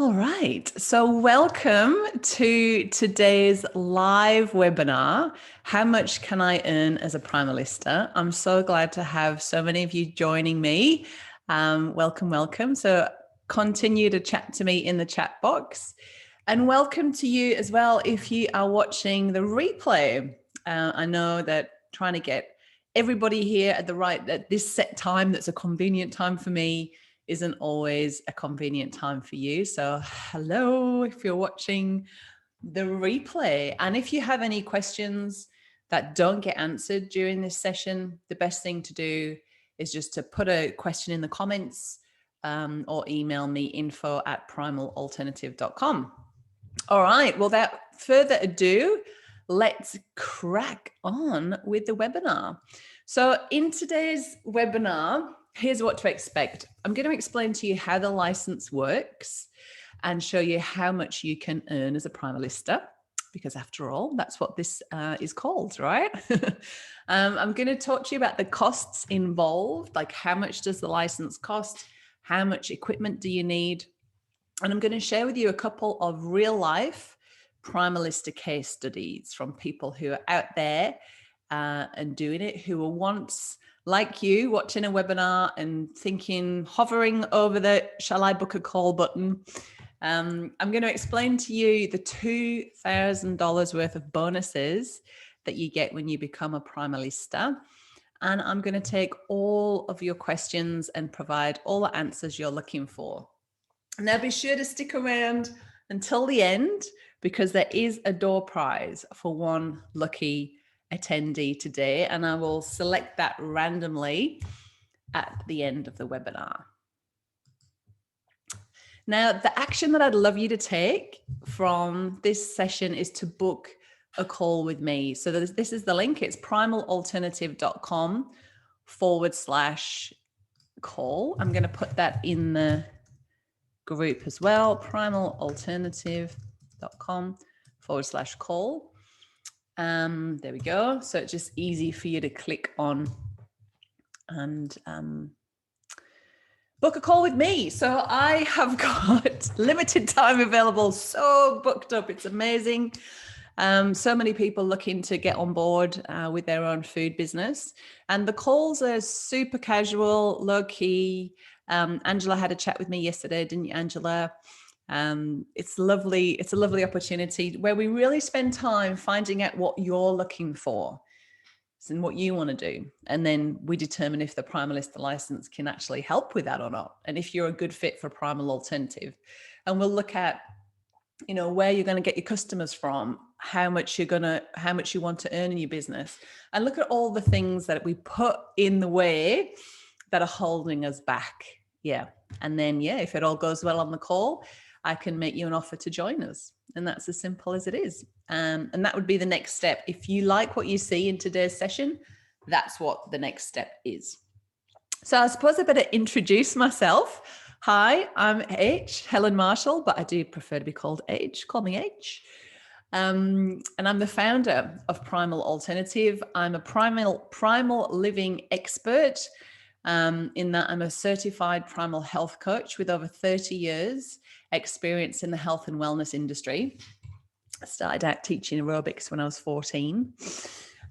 All right, so welcome to today's live webinar, How Much Can I Earn as a Primalista? I'm so glad to have so many of you joining me. Welcome. So continue to chat to me in the chat box. And welcome to you as well if you are watching the replay. I know that trying to get everybody here at this set time that's a convenient time for me isn't always a convenient time for you. So hello, if you're watching the replay. And if you have any questions that don't get answered during this session, the best thing to do is just to put a question in the comments or email me info@primalalternative.com. All right, well, without further ado, let's crack on with the webinar. So in today's webinar, here's what to expect. I'm going to explain to you how the license works and show you how much you can earn as a Primalista, because after all, that's what this is called, right? I'm going to talk to you about the costs involved, like how much does the license cost? How much equipment do you need? And I'm going to share with you a couple of real life Primalista case studies from people who are out there and doing it, who were once like you watching a webinar and thinking, hovering over the shall I book a call button. I'm going to explain to you the $2,000 worth of bonuses that you get when you become a Primalista. And I'm going to take all of your questions and provide all the answers you're looking for. Now be sure to stick around until the end, because there is a door prize for one lucky attendee today, and I will select that randomly at the end of the webinar. Now, the action that I'd love you to take from this session is to book a call with me. So this is the link. It's primalalternative.com/call. I'm going to put that in the group as well, primalalternative.com/call. There we go. So it's just easy for you to click on and book a call with me. So I have got limited time available, so booked up. It's amazing. So many people looking to get on board with their own food business. And the calls are super casual, low key. Angela had a chat with me yesterday, didn't you, Angela? It's lovely. It's a lovely opportunity where we really spend time finding out what you're looking for and what you want to do. And then we determine if the Primalista license can actually help with that or not. And if you're a good fit for Primal Alternative. And we'll look at, you know, where you're going to get your customers from, how much you want to earn in your business, and look at all the things that we put in the way that are holding us back. Yeah. And then, yeah, if it all goes well on the call, I can make you an offer to join us. And that's as simple as it is. And that would be the next step. If you like what you see in today's session, that's what the next step is. So I suppose I better introduce myself. Hi, I'm H, Helen Marshall, but I do prefer to be called H. Call me H. And I'm the founder of Primal Alternative. I'm a primal living expert. In that I'm a certified primal health coach with over 30 years experience in the health and wellness industry. I started out teaching aerobics when I was 14.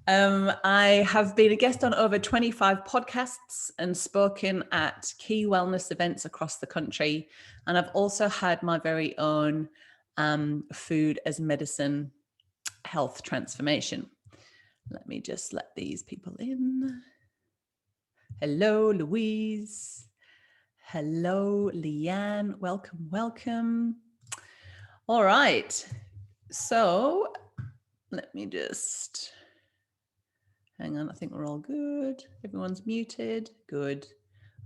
I have been a guest on over 25 podcasts and spoken at key wellness events across the country. And I've also had my very own food as medicine health transformation. Let me just let these people in. Hello, Louise. Hello, Leanne. Welcome. All right. So let me just hang on. I think we're all good. Everyone's muted. Good.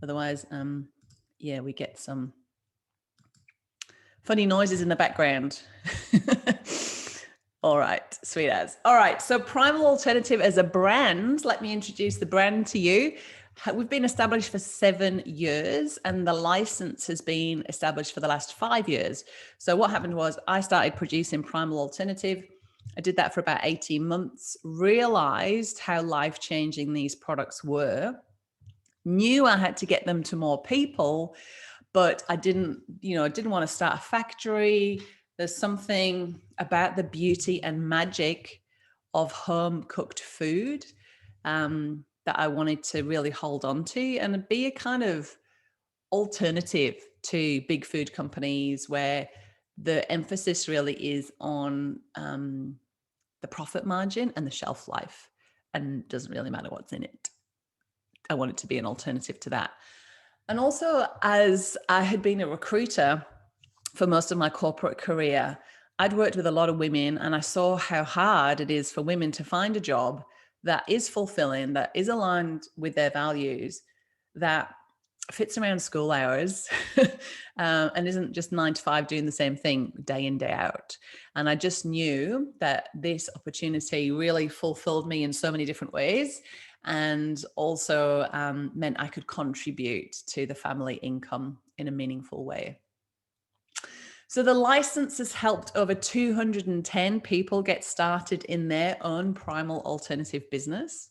Otherwise, yeah, we get some funny noises in the background. All right, sweet as. All right, so Primal Alternative as a brand, let me introduce the brand to you. We've been established for 7 years and the license has been established for the last 5 years. So what happened was I started producing Primal Alternative. I did that for about 18 months, realized how life-changing these products were, knew I had to get them to more people, but I didn't want to start a factory. There's something about the beauty and magic of home cooked food that I wanted to really hold on to and be a kind of alternative to big food companies where the emphasis really is on the profit margin and the shelf life, and doesn't really matter what's in it. I want it to be an alternative to that. And also, as I had been a recruiter for most of my corporate career, I'd worked with a lot of women, and I saw how hard it is for women to find a job that is fulfilling, that is aligned with their values, that fits around school hours and isn't just 9 to 5 doing the same thing day in, day out. And I just knew that this opportunity really fulfilled me in so many different ways, and also meant I could contribute to the family income in a meaningful way. So the license has helped over 210 people get started in their own Primal alternative business,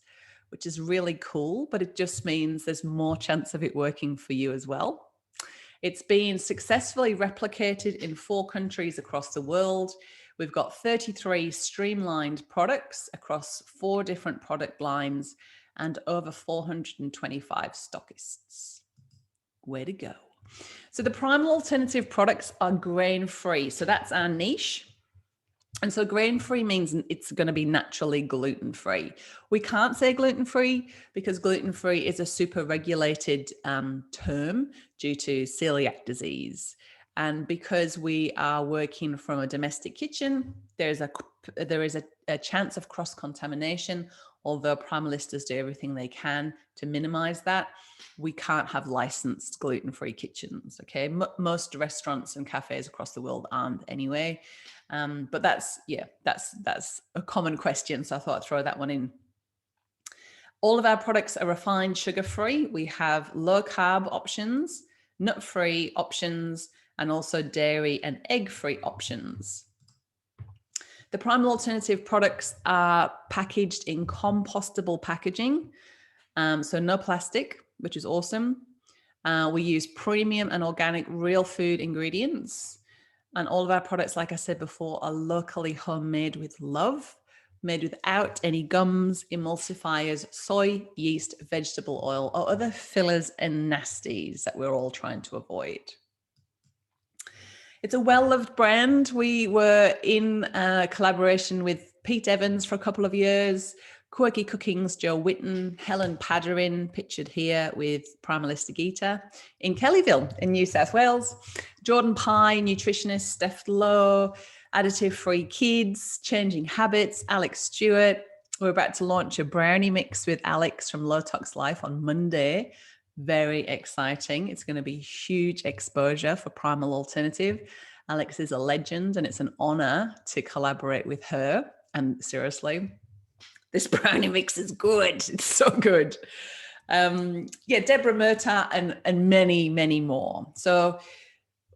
which is really cool, but it just means there's more chance of it working for you as well. It's been successfully replicated in 4 countries across the world. We've got 33 streamlined products across 4 different product lines and over 425 stockists. Way to go. So the Primal alternative products are grain-free. So that's our niche. And so grain-free means it's going to be naturally gluten-free. We can't say gluten-free because gluten-free is a super regulated term due to celiac disease. And because we are working from a domestic kitchen, there is a chance of cross-contamination. Although Primalistas do everything they can to minimize that, we can't have licensed gluten-free kitchens, okay? Most restaurants and cafes across the world aren't anyway. But that's a common question, so I thought I'd throw that one in. All of our products are refined sugar-free. We have low-carb options, nut-free options, and also dairy and egg-free options. The Primal alternative products are packaged in compostable packaging, so no plastic, which is awesome. We use premium and organic real food ingredients. And all of our products, like I said before, are locally homemade with love, made without any gums, emulsifiers, soy, yeast, vegetable oil, or other fillers and nasties that we're all trying to avoid. It's a well-loved brand. We were in collaboration with Pete Evans for a couple of years, Quirky Cooking's Joe Whitten, Helen Padarin, pictured here with Primalista Gita, in Kellyville in New South Wales, Jordan Pye, nutritionist, Steph Lowe, Additive-Free Kids, Changing Habits, Alex Stewart. We're about to launch a brownie mix with Alex from Low Tox Life on Monday. Very exciting. It's going to be huge exposure for Primal Alternative. Alex is a legend, and it's an honor to collaborate with her. And seriously, this brownie mix is good. It's so good. Deborah Murtagh and many, many more. So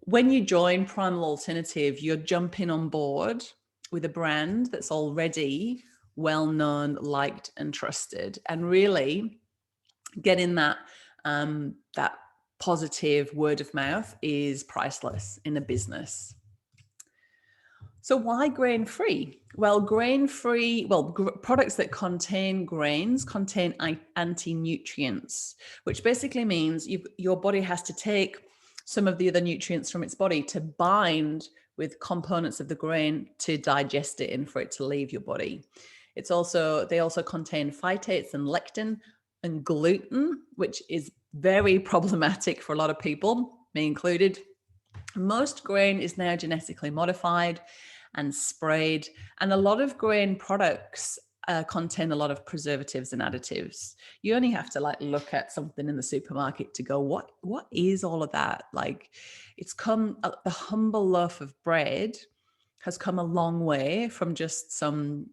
when you join Primal Alternative, you're jumping on board with a brand that's already well-known, liked, and trusted, and really getting that positive word of mouth is priceless in a business. So why grain-free? Well, products that contain grains contain anti-nutrients, which basically means your body has to take some of the other nutrients from its body to bind with components of the grain to digest it and for it to leave your body. They also contain phytates and lectin and gluten, which is very problematic for a lot of people, me included. Most grain is now genetically modified and sprayed, and a lot of grain products contain a lot of preservatives and additives. You only have to look at something in the supermarket to go, what is all of that? The humble loaf of bread has come a long way from just some,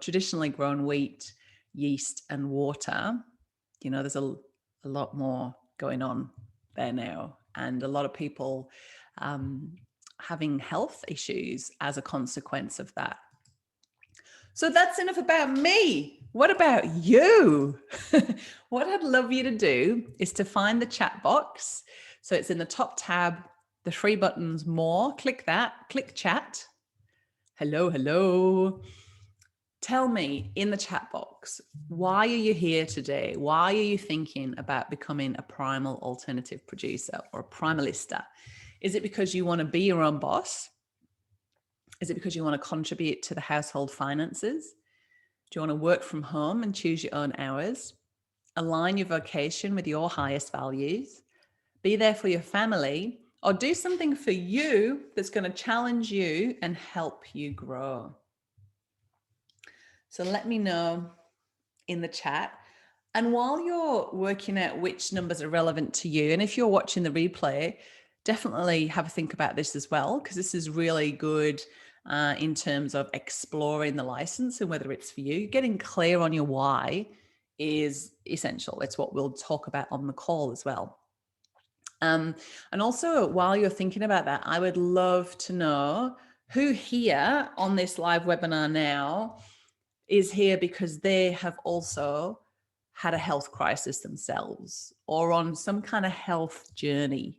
traditionally grown wheat, yeast, and water. There's a lot more going on there now, and a lot of people having health issues as a consequence of that. So that's enough about me. What about you? What I'd love you to do is to find the chat box, So it's in the top tab, the 3 buttons, more, click that, click chat. Hello, hello. Tell me in the chat box, why are you here today? Why are you thinking about becoming a primal alternative producer or a primalista? Is it because you want to be your own boss? Is it because you want to contribute to the household finances? Do you want to work from home and choose your own hours? Align your vocation with your highest values? Be there for your family? Or do something for you that's going to challenge you and help you grow? So let me know in the chat. And while you're working out which numbers are relevant to you, and if you're watching the replay, definitely have a think about this as well, because this is really good in terms of exploring the license and whether it's for you. Getting clear on your why is essential. It's what we'll talk about on the call as well. And also, while you're thinking about that, I would love to know who here on this live webinar now is here because they have also had a health crisis themselves or on some kind of health journey.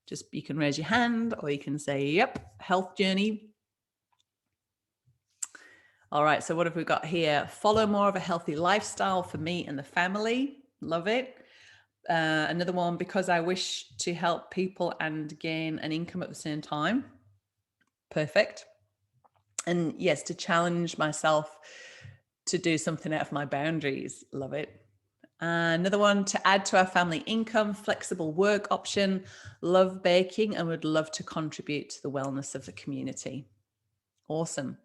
Just, you can raise your hand or you can say, yep, health journey. All right, so what have we got here? Follow more of a healthy lifestyle for me and the family. Love it. Another one, because I wish to help people and gain an income at the same time. Perfect. And yes, to challenge myself to do something out of my boundaries. Love it. Another one, to add to our family income, flexible work option, love baking and would love to contribute to the wellness of the community. Awesome.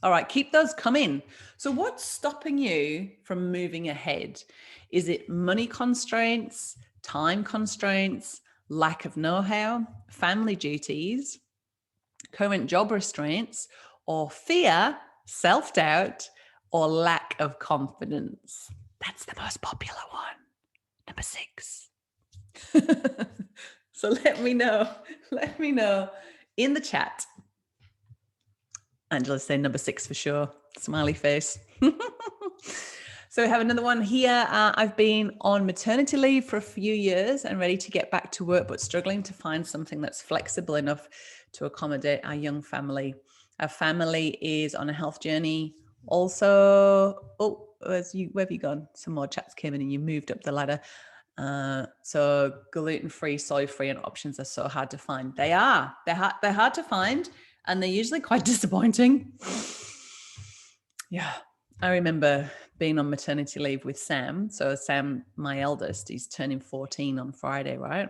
All right, keep those coming. So what's stopping you from moving ahead? Is it money constraints, time constraints, lack of know-how, family duties, current job restraints, or fear, self-doubt, or lack of confidence? That's the most popular one, number 6. So let me know in the chat. Angela's saying number 6 for sure. Smiley face. So we have another one here. I've been on maternity leave for a few years and ready to get back to work, but struggling to find something that's flexible enough to accommodate our young family. Our family is on a health journey. Also, where have you gone? Some more chats came in and you moved up the ladder. So gluten-free, soy-free, and options are so hard to find. They are. They're hard to find. And they're usually quite disappointing. Yeah, I remember being on maternity leave with Sam. So Sam, my eldest, he's turning 14 on Friday, right?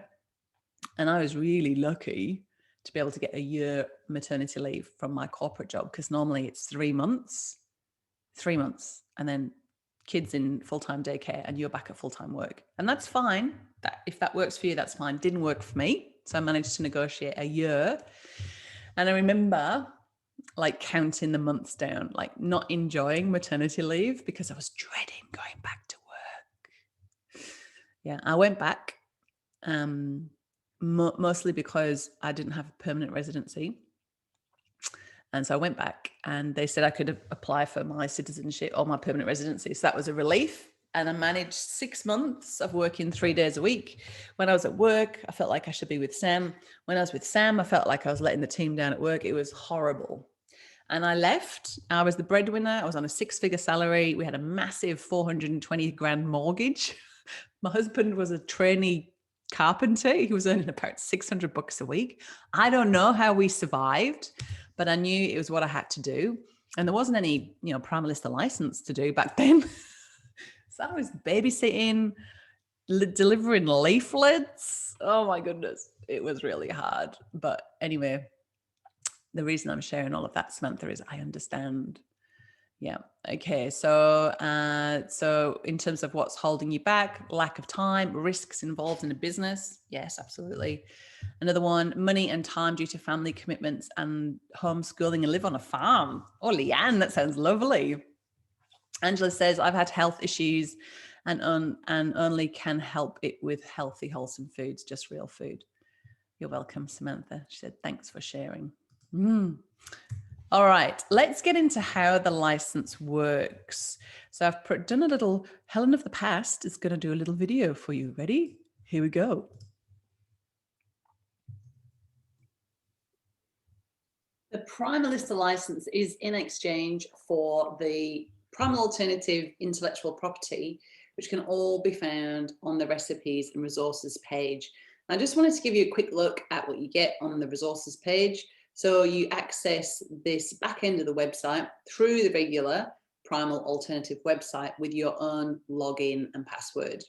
And I was really lucky to be able to get a year maternity leave from my corporate job, because normally it's 3 months, and then kids in full-time daycare and you're back at full-time work. And that's fine. If that works for you, that's fine. Didn't work for me. So I managed to negotiate a year. And I remember like counting the months down, like not enjoying maternity leave because I was dreading going back to work. Yeah, I went back mostly because I didn't have a permanent residency. And so I went back and they said I could apply for my citizenship or my permanent residency. So that was a relief. And I managed 6 months of working 3 days a week. When I was at work, I felt like I should be with Sam. When I was with Sam, I felt like I was letting the team down at work. It was horrible. And I left. I was the breadwinner. I was on a 6-figure salary. We had a massive 420 grand mortgage. My husband was a trainee carpenter. He was earning about $600 a week. I don't know how we survived, but I knew it was what I had to do. And there wasn't any, Primalista license to do back then. So I was babysitting, delivering leaflets. Oh my goodness. It was really hard. But anyway, the reason I'm sharing all of that, Samantha, is I understand. Yeah. Okay. So in terms of what's holding you back, lack of time, risks involved in a business. Yes, absolutely. Another one, money and time due to family commitments and homeschooling and live on a farm. Oh, Leanne, that sounds lovely. Angela says, I've had health issues and only can help it with healthy, wholesome foods, just real food. You're welcome, Samantha. She said, thanks for sharing. All right, let's get into how the license works. So I've done a little, Helen of the Past is going to do a little video for you. Ready? Here we go. The Primalista license is in exchange for the Primal Alternative Intellectual Property, which can all be found on the recipes and resources page. I just wanted to give you a quick look at what you get on the resources page. So you access this back end of the website through the regular Primal Alternative website with your own login and password.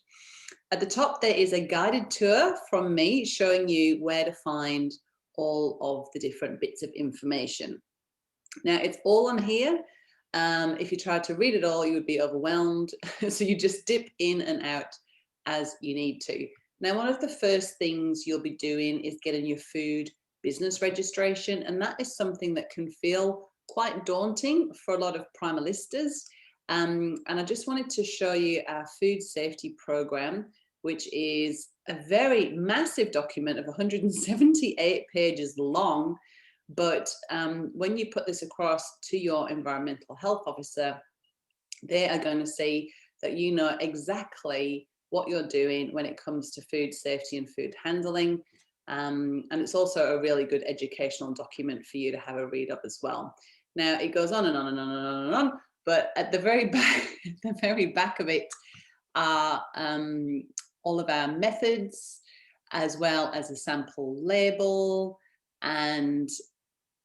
At the top, there is a guided tour from me showing you where to find all of the different bits of information. Now, it's all on here. If you tried to read it all, you would be overwhelmed. So you just dip in and out as you need to. Now, one of the first things you'll be doing is getting your food business registration. And that is something that can feel quite daunting for a lot of primalistas. And I just wanted to show you our food safety program, which is a very massive document of 178 pages long. But when you put this across to your environmental health officer, they are going to see that you know exactly what you're doing when it comes to food safety and food handling. And it's also a really good educational document for you to have a read of as well. Now, it goes on and on and on and on and on, but at the very back of it are all of our methods, as well as a sample label and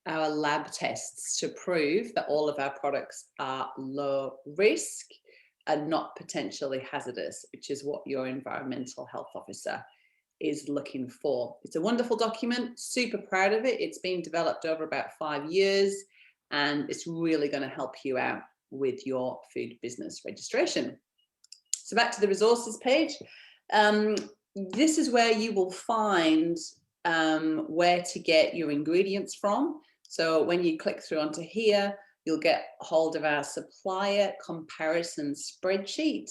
our lab tests to prove that all of our products are low risk and not potentially hazardous, which is what your environmental health officer is looking for. It's a wonderful document, super proud of it. It's been developed over about 5 years, and it's really going to help you out with your food business registration. So back to the resources page. This is where you will find where to get your ingredients from. So when you click through onto here, you'll get hold of our supplier comparison spreadsheet.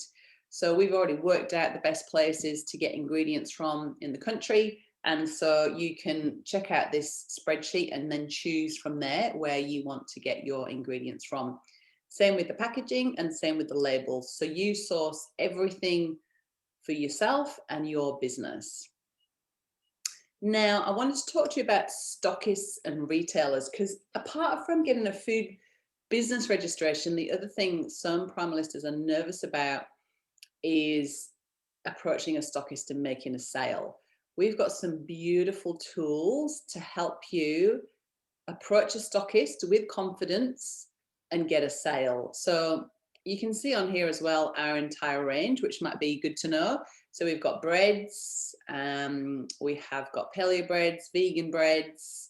So we've already worked out the best places to get ingredients from in the country. And so you can check out this spreadsheet and then choose from there where you want to get your ingredients from. Same with the packaging and same with the labels. So you source everything for yourself and your business. Now, I wanted to talk to you about stockists and retailers, because apart from getting a food business registration, the other thing some primalistas are nervous about is approaching a stockist and making a sale. We've got some beautiful tools to help you approach a stockist with confidence and get a sale. So you can see on here as well our entire range, which might be good to know. So we've got breads, we have got paleo breads, vegan breads,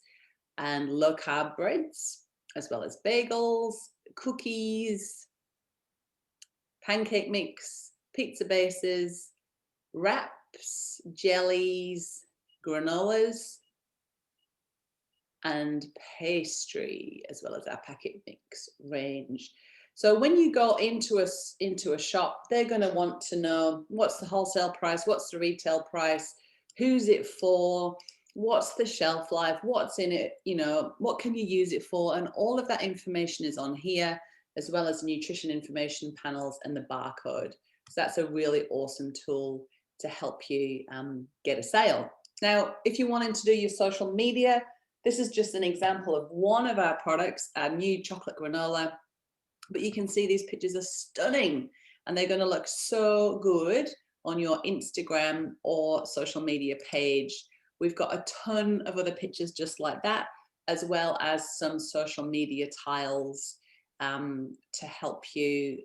and low carb breads, as well as bagels, cookies, pancake mix, pizza bases, wraps, jellies, granolas, and pastry, as well as our packet mix range. So when you go into a shop, they're going to want to know what's the wholesale price, what's the retail price, who's it for, what's the shelf life, what's in it, you know, what can you use it for, and all of that information is on here, as well as nutrition information panels and the barcode. So that's a really awesome tool to help you get a sale. Now, if you're wanting to do your social media, this is just an example of one of our products, our new chocolate granola. But you can see these pictures are stunning, and they're going to look so good on your Instagram or social media page. We've got a ton of other pictures just like that, as well as some social media tiles to help you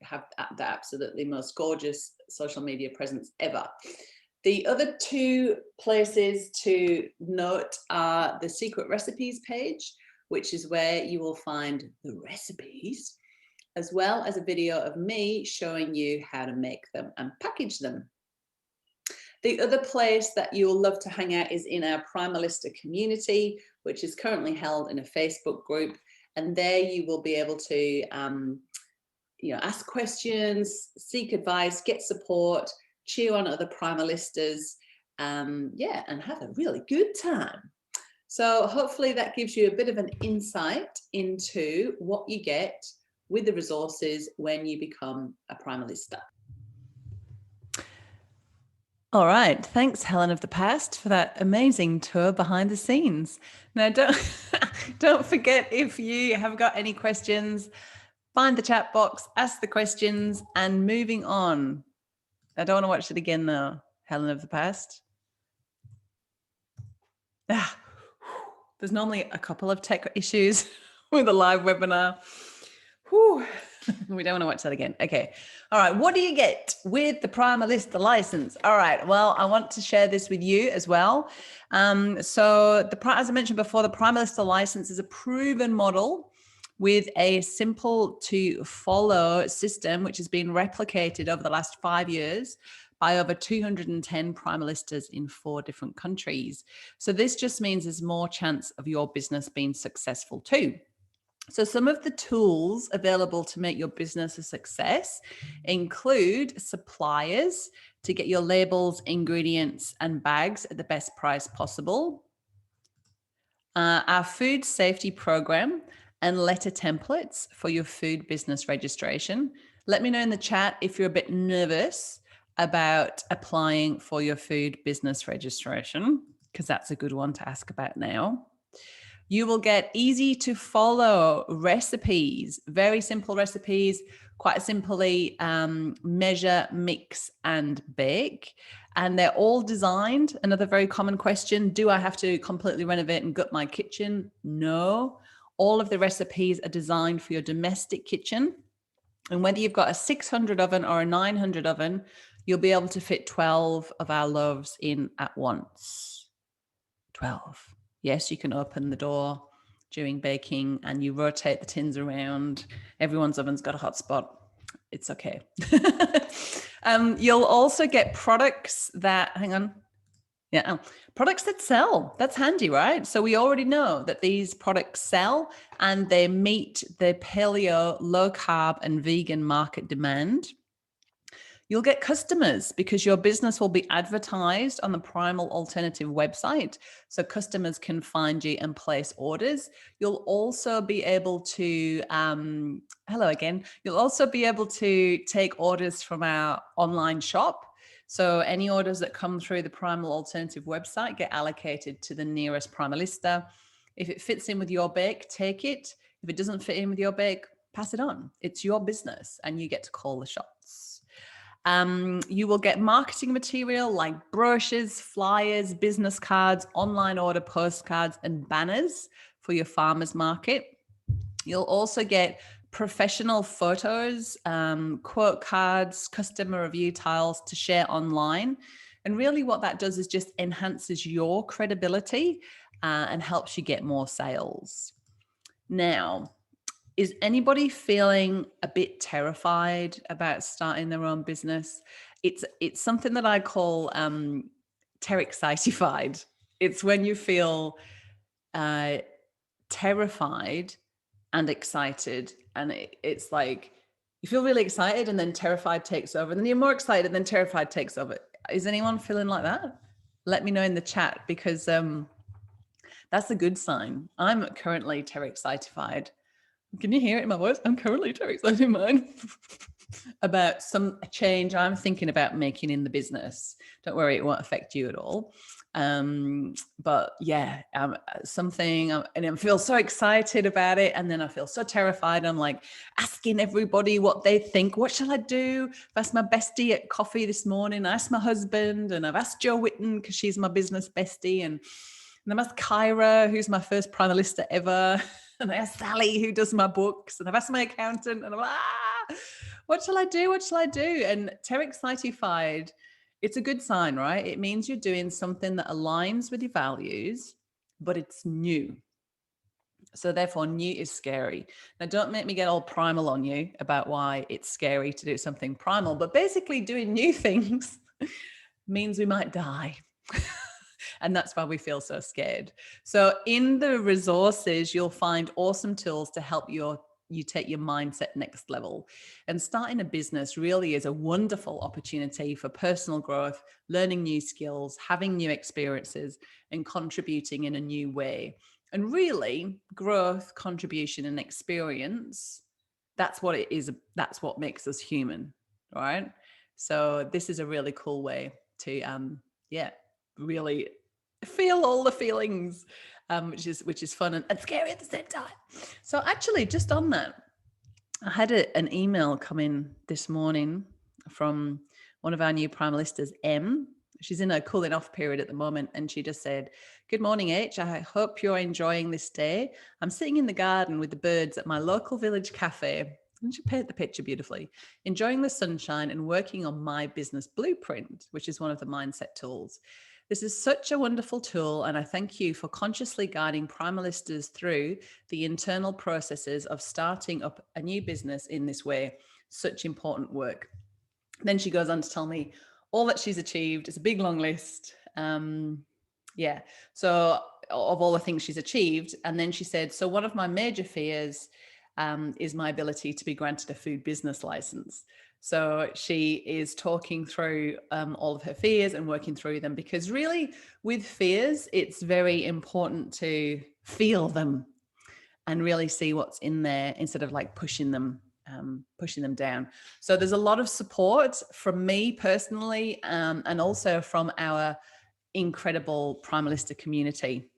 have the absolutely most gorgeous social media presence ever. The other two places to note are the secret recipes page, which is where you will find the recipes, as well as a video of me showing you how to make them and package them. The other place that you'll love to hang out is in our Primalista community, which is currently held in a Facebook group. And there you will be able to ask questions, seek advice, get support, cheer on other Primalistas, and have a really good time. So hopefully that gives you a bit of an insight into what you get with the resources when you become a Primalista. All right. Thanks, Helen of the Past, for that amazing tour behind the scenes. Now, Don't forget, if you have got any questions, find the chat box, ask the questions, and moving on. I don't want to watch it again though, Helen of the past. There's normally a couple of tech issues with a live webinar. Whew. We don't want to watch that again. Okay. All right. What do you get with the Primalista license? All right. Well, I want to share this with you as well. So as I mentioned before, the Primalista license is a proven model with a simple to follow system, which has been replicated over the last 5 years by over 210 Primalistas in 4 different countries. So this just means there's more chance of your business being successful too. So some of the tools available to make your business a success include suppliers to get your labels, ingredients, and bags at the best price possible, our food safety program, and letter templates for your food business registration. Let me know in the chat if you're a bit nervous about applying for your food business registration, because that's a good one to ask about now. You will get easy to follow recipes, very simple recipes, quite simply measure, mix, and bake. And they're all designed. Another very common question, do I have to completely renovate and gut my kitchen? No. All of the recipes are designed for your domestic kitchen. And whether you've got a 600 oven or a 900 oven, you'll be able to fit 12 of our loaves in at once. 12. Yes, you can open the door during baking and you rotate the tins around. Everyone's oven's got a hot spot. It's okay. You'll also get products that, products that sell. That's handy, right? So we already know that these products sell and they meet the paleo, low carb, and vegan market demand. You'll get customers because your business will be advertised on the Primal Alternative website, so customers can find you and place orders. You'll also be able to, hello again, you'll also be able to take orders from our online shop. So any orders that come through the Primal Alternative website get allocated to the nearest Primalista. If it fits in with your bake, take it. If it doesn't fit in with your bake, pass it on. It's your business and you get to call the shots. You will get marketing material like brochures, flyers, business cards, online order postcards, and banners for your farmers market. You'll also get professional photos, quote cards, customer review tiles to share online. And really what that does is just enhances your credibility and helps you get more sales. Now, is anybody feeling a bit terrified about starting their own business? It's something that I call terrixitified. It's when you feel terrified and excited, and it's like you feel really excited and then terrified takes over, and then you're more excited and then terrified takes over. Is anyone feeling like that? Let me know in the chat, because that's a good sign. I'm currently terrixitified. Can you hear it in my voice? I'm currently terrified in mine about some change I'm thinking about making in the business. Don't worry, it won't affect you at all. But yeah, something, and I feel so excited about it. And then I feel so terrified. I'm like asking everybody what they think. What shall I do? I've asked my bestie at coffee this morning. I asked my husband, and I've asked Jo Whitten because she's my business bestie. And I've asked Kyra, who's my first Primalista ever. And I asked Sally, who does my books, and I've asked my accountant, and I'm like, what shall I do? What shall I do? And terrixitified, it's a good sign, right? It means you're doing something that aligns with your values, but it's new. So therefore, new is scary. Now, don't make me get all primal on you about why it's scary to do something primal, but basically doing new things means we might die. And that's why we feel so scared. So in the resources, you'll find awesome tools to help you take your mindset next level. And starting a business really is a wonderful opportunity for personal growth, learning new skills, having new experiences, and contributing in a new way. And really, growth, contribution, and experience, that's what it is. That's what makes us human, right? So this is a really cool way to, really feel all the feelings which is fun and scary at the same time. So actually, just on that, I had an email come in this morning from one of our new Primalistas, M. She's in a cooling off period at the moment, and she just said, "Good morning, H. I hope you're enjoying this day. I'm sitting in the garden with the birds at my local village cafe." And she painted the picture beautifully. "Enjoying the sunshine and working on my business blueprint, which is one of the mindset tools. This is such a wonderful tool, and I thank you for consciously guiding Primalistas through the internal processes of starting up a new business in this way. Such important work." Then she goes on to tell me all that she's achieved. It's a big, long list. So of all the things she's achieved. And then she said, "So one of my major fears is my ability to be granted a food business license." So she is talking through all of her fears and working through them, because really with fears, it's very important to feel them and really see what's in there instead of like pushing them down. So there's a lot of support from me personally, and also from our incredible Primalista community.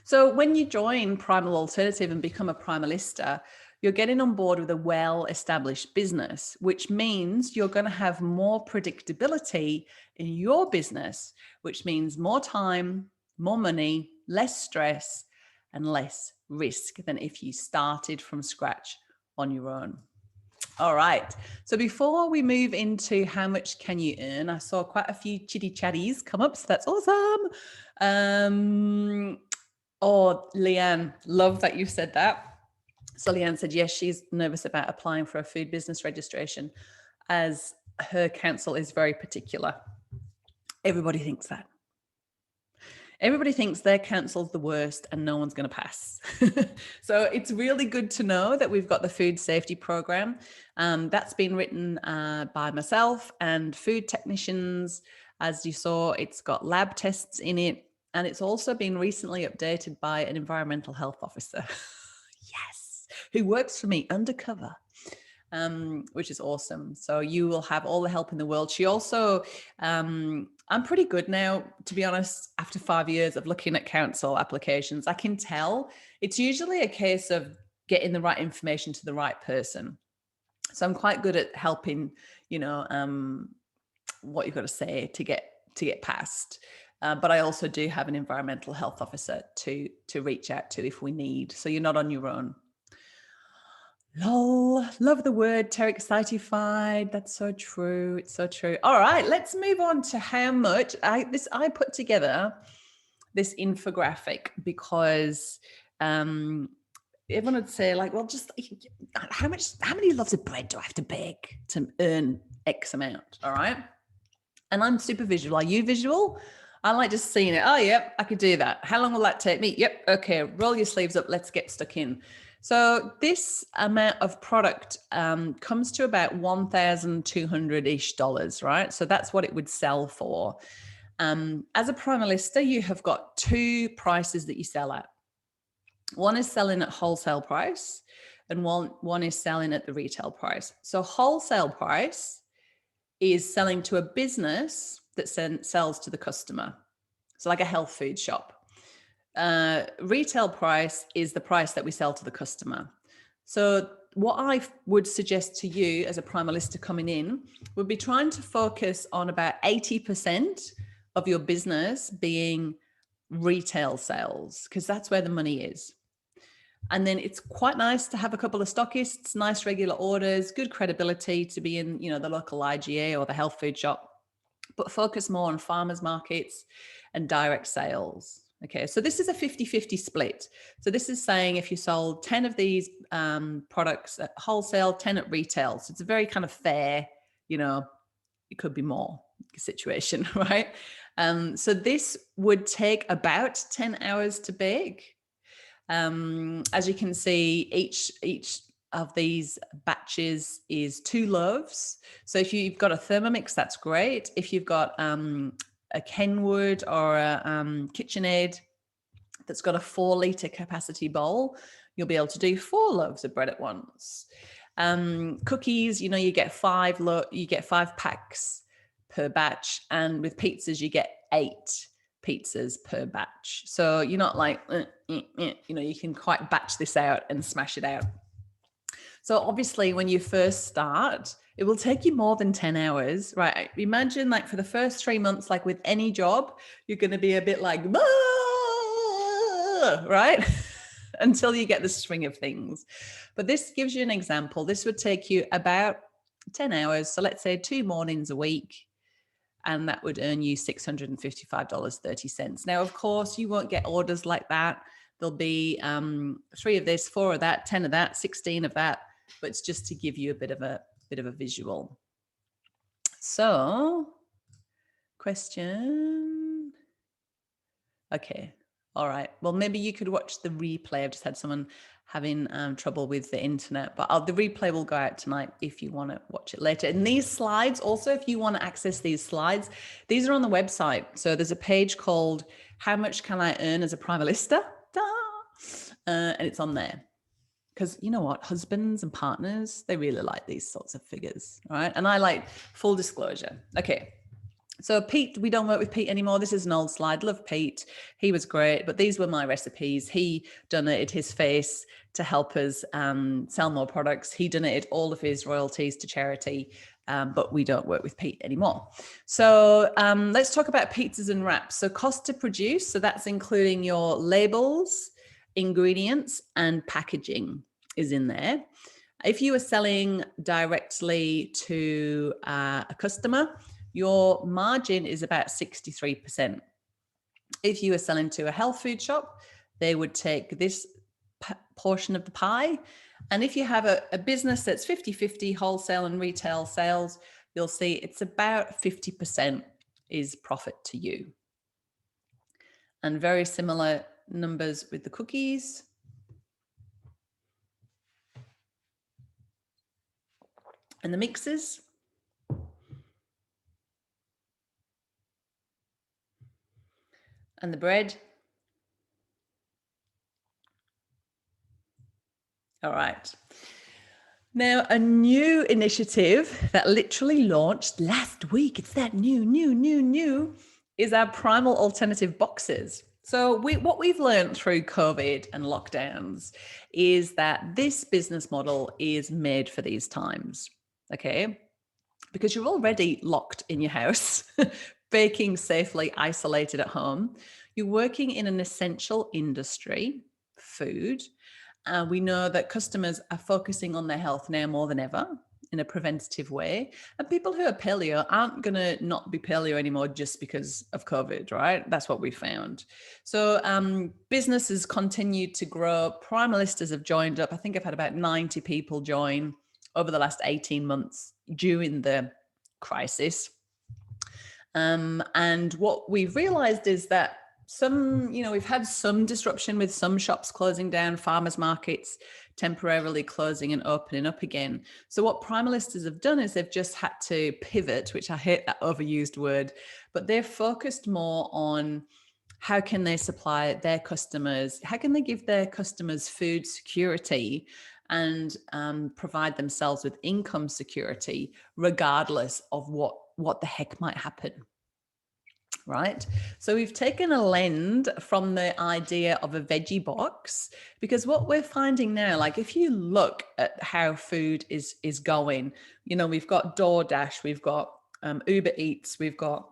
So when you join Primal Alternative and become a Primalista, you're getting on board with a well-established business, which means you're going to have more predictability in your business, which means more time, more money, less stress, and less risk than if you started from scratch on your own. All right. So before we move into how much can you earn, I saw quite a few chitty chatties come up, so that's awesome. Leanne, love that you said that. So Leanne said, yes, she's nervous about applying for a food business registration as her council is very particular. Everybody thinks that. Everybody thinks their council's the worst and no one's going to pass. So it's really good to know that we've got the food safety program. That's been written by myself and food technicians. As you saw, it's got lab tests in it, and it's also been recently updated by an environmental health officer. Yes, who works for me undercover. Which is awesome. So you will have all the help in the world. She also, I'm pretty good now, to be honest, after 5 years of looking at council applications. I can tell it's usually a case of getting the right information to the right person. So I'm quite good at helping, what you've got to say to get past. But I also do have an environmental health officer to reach out to if we need. So you're not on your own. Lol, love the word Terexcified. That's so true. It's so true. All right, let's move on to how much I put together this infographic because everyone would say like, well, just how many loaves of bread do I have to bake to earn X amount? All right. And I'm super visual. Are you visual? I like just seeing it. Oh, yep, I could do that. How long will that take me? Yep. Okay. Roll your sleeves up. Let's get stuck in. So this amount of product comes to about $1,200-ish, right? So that's what it would sell for. As a Primalista, you have got two prices that you sell at. One is selling at wholesale price and one is selling at the retail price. So wholesale price is selling to a business that sells to the customer. So like a health food shop. Retail price is the price that we sell to the customer. So what I would suggest to you as a Primalista coming in would be trying to focus on about 80% of your business being retail sales, because that's where the money is. And then it's quite nice to have a couple of stockists, nice regular orders, good credibility to be in, the local IGA or the health food shop, but focus more on farmers markets and direct sales. Okay, so this is a 50-50 split. So this is saying if you sold 10 of these products at wholesale, 10 at retail. So it's a very kind of fair, it could be more situation, right? So this would take about 10 hours to bake. As you can see, each of these batches is 2 loaves. So if you've got a Thermomix, that's great. If you've got a Kenwood or a KitchenAid that's got a 4-liter capacity bowl, you'll be able to do 4 loaves of bread at once. Cookies, you get 5 packs per batch, and with pizzas you get 8 pizzas per batch. So you're not like, you can quite batch this out and smash it out. So obviously when you first start, it will take you more than 10 hours, right? Imagine like for the first 3 months, like with any job, you're going to be a bit like, right? Until you get the swing of things. But this gives you an example. This would take you about 10 hours. So let's say 2 mornings a week. And that would earn you $655.30. Now, of course, you won't get orders like that. There'll be 3 of this, 4 of that, 10 of that, 16 of that. But it's just to give you a bit of a visual. So, question. Okay. All right. Well, maybe you could watch the replay. I've just had someone having trouble with the internet, but the replay will go out tonight if you want to watch it later. And these slides also, if you want to access these slides, these are on the website. So there's a page called How Much Can I Earn as a Primalista? And it's on there. Because you know what, husbands and partners, they really like these sorts of figures, right? And I like full disclosure. Okay. So Pete, we don't work with Pete anymore. This is an old slide. Love Pete. He was great, but these were my recipes. He donated his face to help us sell more products. He donated all of his royalties to charity, but we don't work with Pete anymore. So let's talk about pizzas and wraps. So cost to produce. So that's including your labels, ingredients, and packaging is in there. If you are selling directly to a customer, your margin is about 63%. If you are selling to a health food shop, they would take this portion of the pie. And if you have a business that's 50-50 wholesale and retail sales, you'll see it's about 50% is profit to you. And very similar numbers with the cookies. And the mixes. And the bread. All right. Now, a new initiative that literally launched last week, it's that new, is our Primal alternative boxes. So what we've learned through COVID and lockdowns is that this business model is made for these times, okay? Because you're already locked in your house, baking safely, isolated at home. You're working in an essential industry, food. We know that customers are focusing on their health now more than ever in a preventative way. And people who are paleo aren't going to not be paleo anymore just because of COVID, right? That's what we found. So businesses continue to grow. Primalistas have joined up. I think I've had about 90 people join over the last 18 months during the crisis. And what we've realized is that we've had some disruption with some shops closing down, farmers markets temporarily closing and opening up again. So what Primalistas have done is they've just had to pivot, which I hate that overused word, but they're focused more on how can they supply their customers, how can they give their customers food security and provide themselves with income security, regardless of what the heck might happen. Right? So we've taken a lens from the idea of a veggie box, because what we're finding now, like if you look at how food is going, we've got DoorDash, we've got Uber Eats, we've got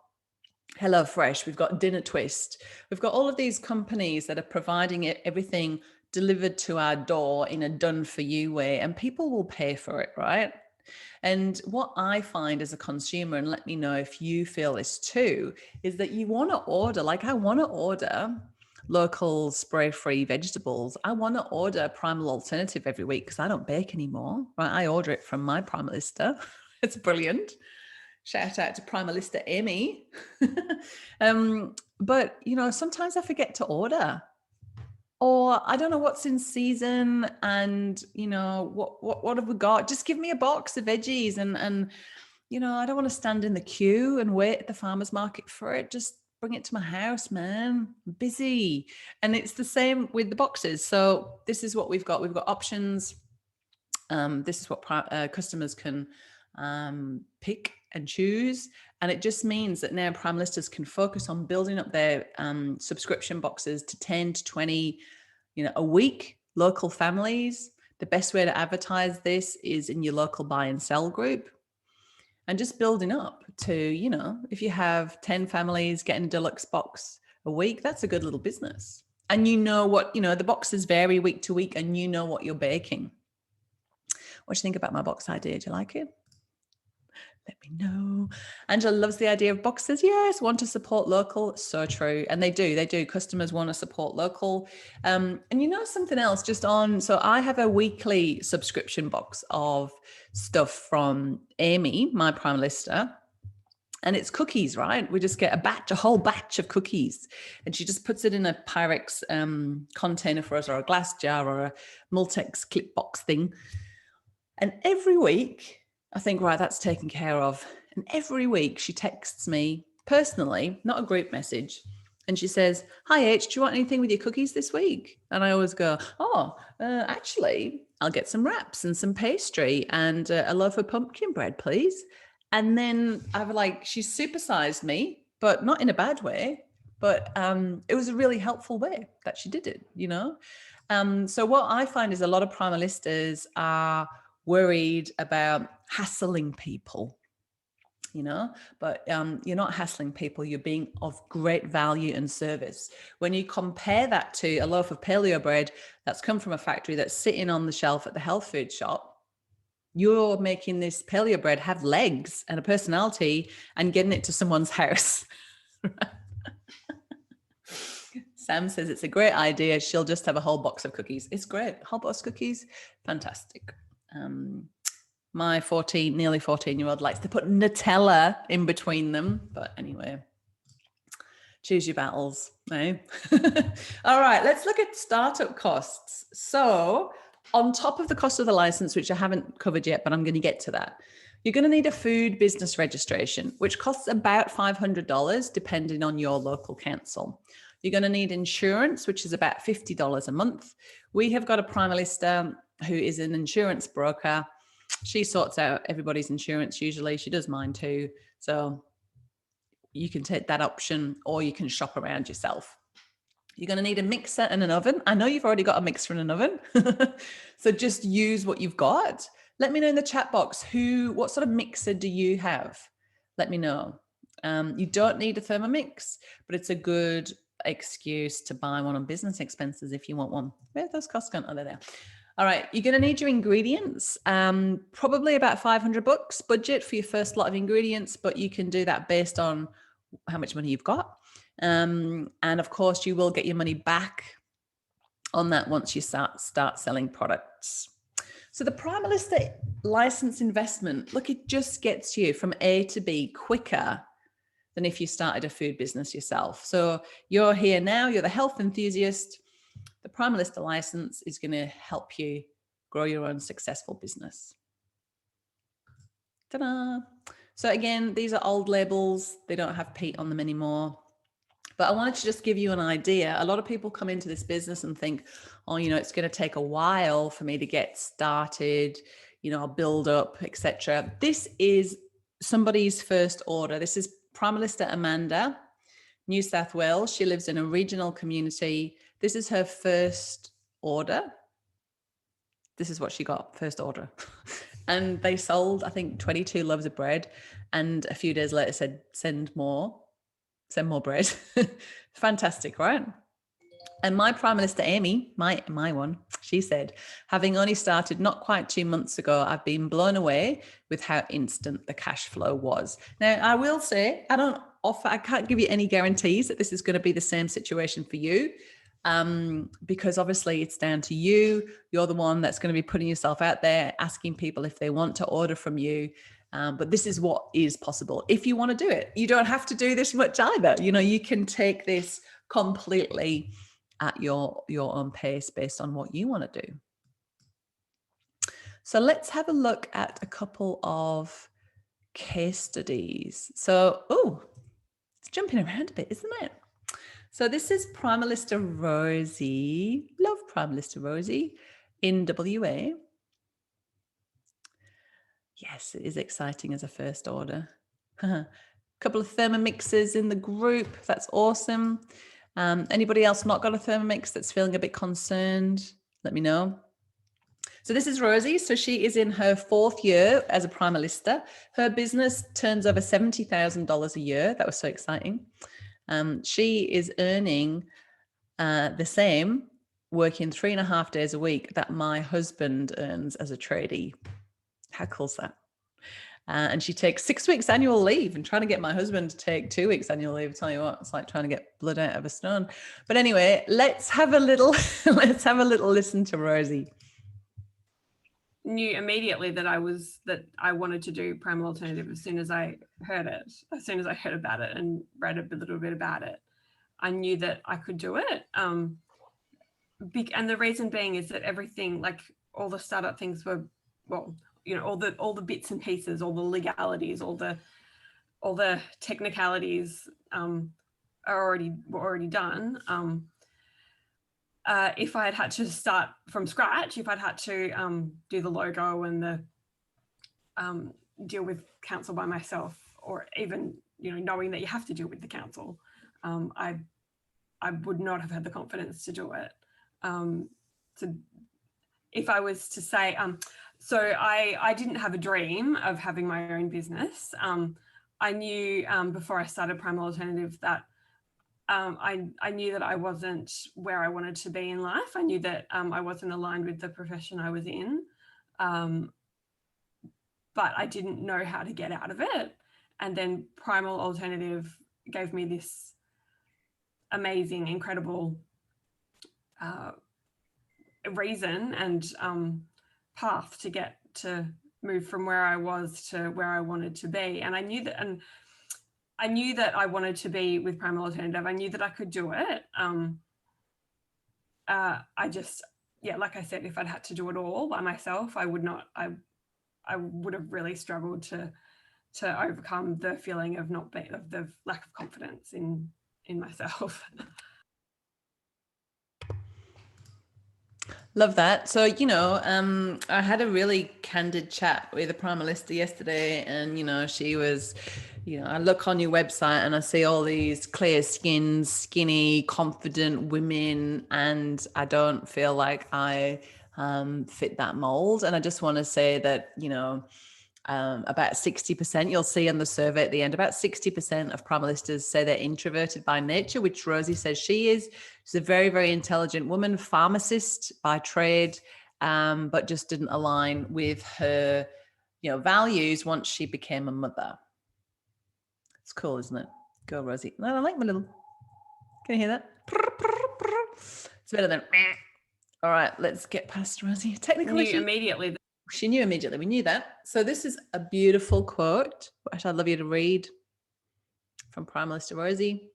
HelloFresh, we've got Dinner Twist, we've got all of these companies that are providing everything delivered to our door in a done for you way, and people will pay for it, right? And what I find as a consumer, and let me know if you feel this too, is that you want to order, like I want to order local spray-free vegetables. I want to order Primal alternative every week because I don't bake anymore, right? I order it from my Primalista. It's brilliant. Shout out to Primalista Amy. But, sometimes I forget to order. Or I don't know what's in season and, what have we got? Just give me a box of veggies and I don't want to stand in the queue and wait at the farmer's market for it. Just bring it to my house, man. I'm busy. And it's the same with the boxes. So this is what we've got. We've got options. This is what customers can pick and choose. And it just means that now Primalistas can focus on building up their subscription boxes to 10 to 20, a week, local families. The best way to advertise this is in your local buy and sell group. And just building up to, if you have 10 families getting a deluxe box a week, that's a good little business. And what, the boxes vary week to week, and you know what you're baking. What do you think about my box idea? Do you like it? Let me know. Angela loves the idea of boxes. Yes, want to support local. So true. And they do. Customers want to support local. And something else so I have a weekly subscription box of stuff from Amy, my Primalista. And it's cookies, right? We just get a whole batch of cookies. And she just puts it in a Pyrex container for us, or a glass jar, or a Multex clip box thing. And every week, I think, right, that's taken care of. And every week she texts me personally, not a group message. And she says, "Hi, H, do you want anything with your cookies this week?" And I always go, actually, I'll get some wraps and some pastry and a loaf of pumpkin bread, please. And then she's supersized me, but not in a bad way. But it was a really helpful way that she did it, So what I find is a lot of Primalistas are worried about hassling people, but you're not hassling people. You're being of great value and service. When you compare that to a loaf of paleo bread that's come from a factory that's sitting on the shelf at the health food shop, you're making this paleo bread have legs and a personality and getting it to someone's house. Sam says it's a great idea. She'll just have a whole box of cookies. It's great. Whole box of cookies. Fantastic. My nearly 14-year-old likes to put Nutella in between them. But anyway, choose your battles. Eh? All right, let's look at startup costs. So on top of the cost of the license, which I haven't covered yet, but I'm going to get to that, you're going to need a food business registration, which costs about $500, depending on your local council. You're going to need insurance, which is about $50 a month. We have got a Primalista who is an insurance broker. She sorts out everybody's insurance usually. She does mine too. So you can take that option, or you can shop around yourself. You're going to need a mixer and an oven. I know you've already got a mixer and an oven. So just use what you've got. Let me know in the chat box what sort of mixer do you have? Let me know. You don't need a Thermomix, but it's a good excuse to buy one on business expenses if you want one. Where are those costs gone? Oh, they're there. All right, you're going to need your ingredients, probably about $500 budget for your first lot of ingredients, but you can do that based on how much money you've got. And of course, you will get your money back on that once you start selling products. So the Primalista license investment, look, it just gets you from A to B quicker than if you started a food business yourself. So you're here now, you're the health enthusiast. The Primalista license is going to help you grow your own successful business. Ta-da! So again, these are old labels. They don't have Pete on them anymore. But I wanted to just give you an idea. A lot of people come into this business and think, oh, it's going to take a while for me to get started, I'll build up, etc. This is somebody's first order. This is Primalista Amanda, New South Wales. She lives in a regional community. This is her first order. This is what she got, first order. And they sold, I think, 22 loaves of bread. And a few days later said, send more bread. Fantastic, right? And my Primalista Amy, my one, she said, having only started not quite 2 months ago, I've been blown away with how instant the cash flow was. Now, I will say, I can't give you any guarantees that this is going to be the same situation for you, because obviously it's down to you. You're the one that's going to be putting yourself out there, asking people if they want to order from you. But this is what is possible if you want to do it. You don't have to do this much either. You can take this completely at your own pace based on what you want to do. So let's have a look at a couple of case studies. So, it's jumping around a bit, isn't it? So this is Primalista Rosie. Love Primalista Rosie in WA. Yes, it is exciting as a first order. couple of Thermomixes in the group. That's awesome. Anybody else not got a Thermomix that's feeling a bit concerned? Let me know. So this is Rosie. So she is in her 4th year as a Primalista. Her business turns over $70,000 a year. That was so exciting. She is earning the same, working 3.5 days a week that my husband earns as a tradie. How cool is that? And she takes 6 weeks annual leave, and trying to get my husband to take 2 weeks annual leave. Tell you what, it's like trying to get blood out of a stone. But anyway, let's have a little listen to Rosie. Knew immediately that I wanted to do Primal Alternative as soon as I heard about it and read a little bit about it. I knew that I could do it. And the reason being is that everything, like all the startup things were, well, you know, all the bits and pieces, all the legalities, all the technicalities were already done. If I had to start from scratch, if I'd had to do the logo and the deal with council by myself, or even, you know, knowing that you have to deal with the council, I would not have had the confidence to do it. So if I was to say, so I didn't have a dream of having my own business. I knew before I started Primal Alternative that I knew that I wasn't where I wanted to be in life. I knew that I wasn't aligned with the profession I was in, but I didn't know how to get out of it. And then Primal Alternative gave me this amazing, incredible reason and path to move from where I was to where I wanted to be. And I knew that I wanted to be with Primal Alternative. I knew that I could do it. I just, yeah, like I said, if I'd had to do it all by myself, I would have really struggled to overcome the feeling of the lack of confidence in myself. Love that. So, you know, I had a really candid chat with a Primalista yesterday, and, you know, she was, you know, I look on your website and I see all these clear skinned, skinny, confident women, and I don't feel like I fit that mold. And I just want to say that, you know, about 60%, you'll see on the survey at the end, about 60% of Primalistas say they're introverted by nature, which Rosie says she is. She's a very, very intelligent woman, pharmacist by trade, but just didn't align with her, you know, values once she became a mother. It's cool, isn't it? Go, Rosie. I like my little, can you hear that? It's better than, all right, let's get past Rosie. Technical issue. Immediately. She knew immediately. We knew that. So this is a beautiful quote, which I'd love you to read from Primalista Rosie.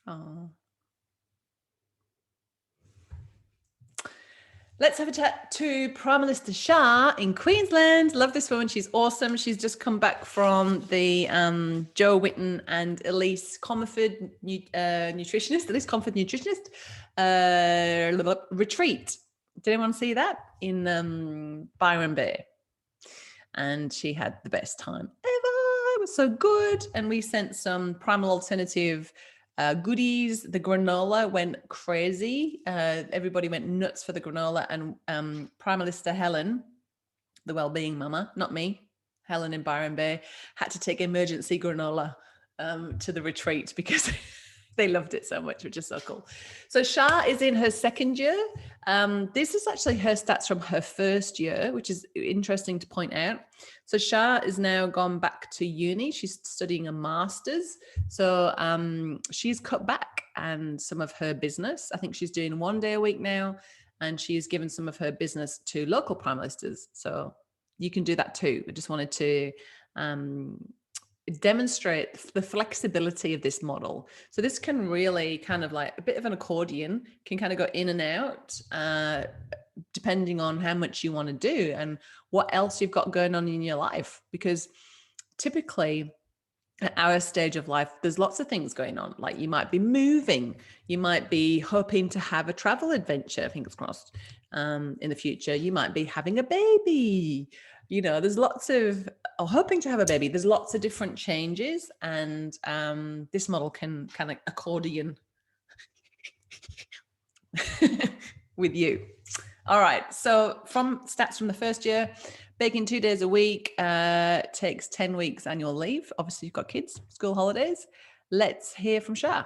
Oh. Let's have a chat to Primalista Shah in Queensland. Love this woman. She's awesome. She's just come back from the Joe Witten and Elise Comfort nutritionist, Elise Comfort nutritionist retreat. Did anyone see that in Byron Bay? And she had the best time ever. It was so good. And we sent some Primal Alternative goodies. The granola went crazy. Everybody went nuts for the granola. And Primalista Helen, the well-being mama, not me, Helen in Byron Bay, had to take emergency granola to the retreat because they loved it so much, which is so cool. So Shah is in her 2nd year. This is actually her stats from her 1st year, which is interesting to point out. So Shah is now gone back to uni. She's studying a master's. So she's cut back and some of her business. I think she's doing 1 day a week now, and she's given some of her business to local Primalistas. So you can do that too. I just wanted to demonstrate the flexibility of this model. So this can really kind of like a bit of an accordion, can kind of go in and out depending on how much you want to do and what else you've got going on in your life. Because typically at our stage of life, there's lots of things going on. Like you might be moving, you might be hoping to have a travel adventure, fingers crossed, in the future. You might be having a baby. there's lots of, hoping to have a baby, there's lots of different changes, and this model can kind of accordion with you. All right, so stats from the first year, baking 2 days a week, takes 10 weeks annual leave. Obviously you've got kids, school holidays. Let's hear from Shah.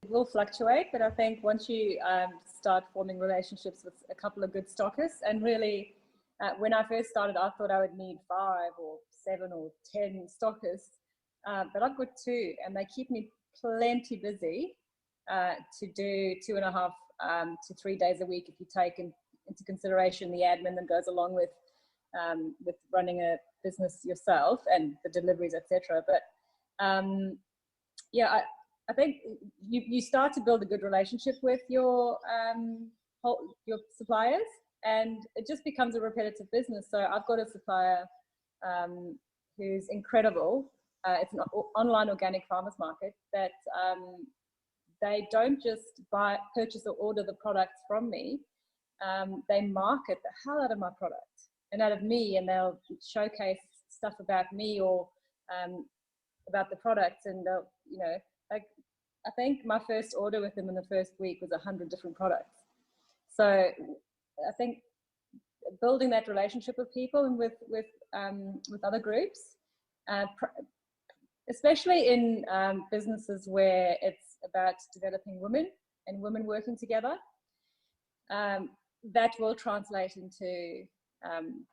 It will fluctuate, but I think once you start forming relationships with a couple of good stockists, and really when I first started, I thought I would need 5 or 7 or 10 stockists, but I've got 2, and they keep me plenty busy to do 2.5 to 3 days a week if you take into consideration the admin that goes along with running a business yourself and the deliveries, etc. But yeah, I think you start to build a good relationship with your suppliers, and it just becomes a repetitive business. So I've got a supplier who's incredible. It's an online organic farmers market that they don't just purchase or order the products from me. They market the hell out of my product and out of me, and they'll showcase stuff about me or about the products, and they'll, like, I think my first order with them in the first week was 100 different products. So I think building that relationship with people and with other groups, especially in businesses where it's about developing women and women working together, that will translate into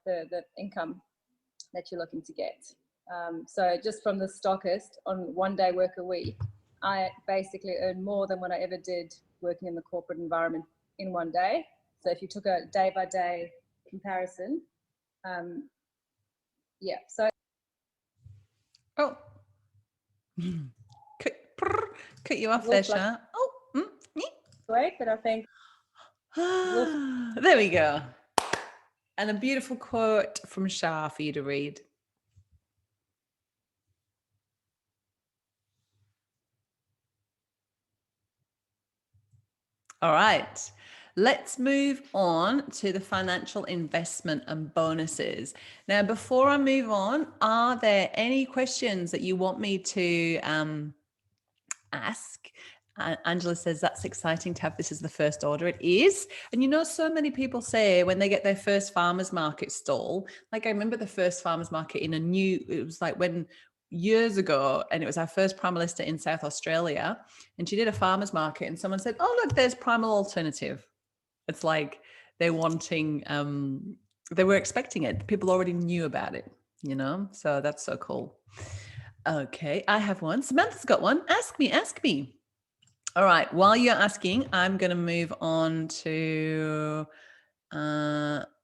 the income that you're looking to get. So just from the stockist on 1 day work a week, I basically earn more than what I ever did working in the corporate environment in 1 day. So if you took a day by day comparison, yeah. So cut you off there, Shah. Great, but I think there we go. And a beautiful quote from Shah for you to read. All right, let's move on to the financial investment and bonuses. Now, before I move on, are there any questions that you want me to ask? Angela says, that's exciting to have this as the first order. It is. And so many people say when they get their first farmer's market stall, like I remember the first farmer's market it was like years ago, and it was our first Primalista in South Australia, and she did a farmer's market and someone said, oh, look, there's Primal Alternative. It's like they're wanting, they were expecting it. People already knew about it, so that's so cool. Okay, I have one. Samantha's got one. Ask me. All right, while you're asking, I'm going to move on to,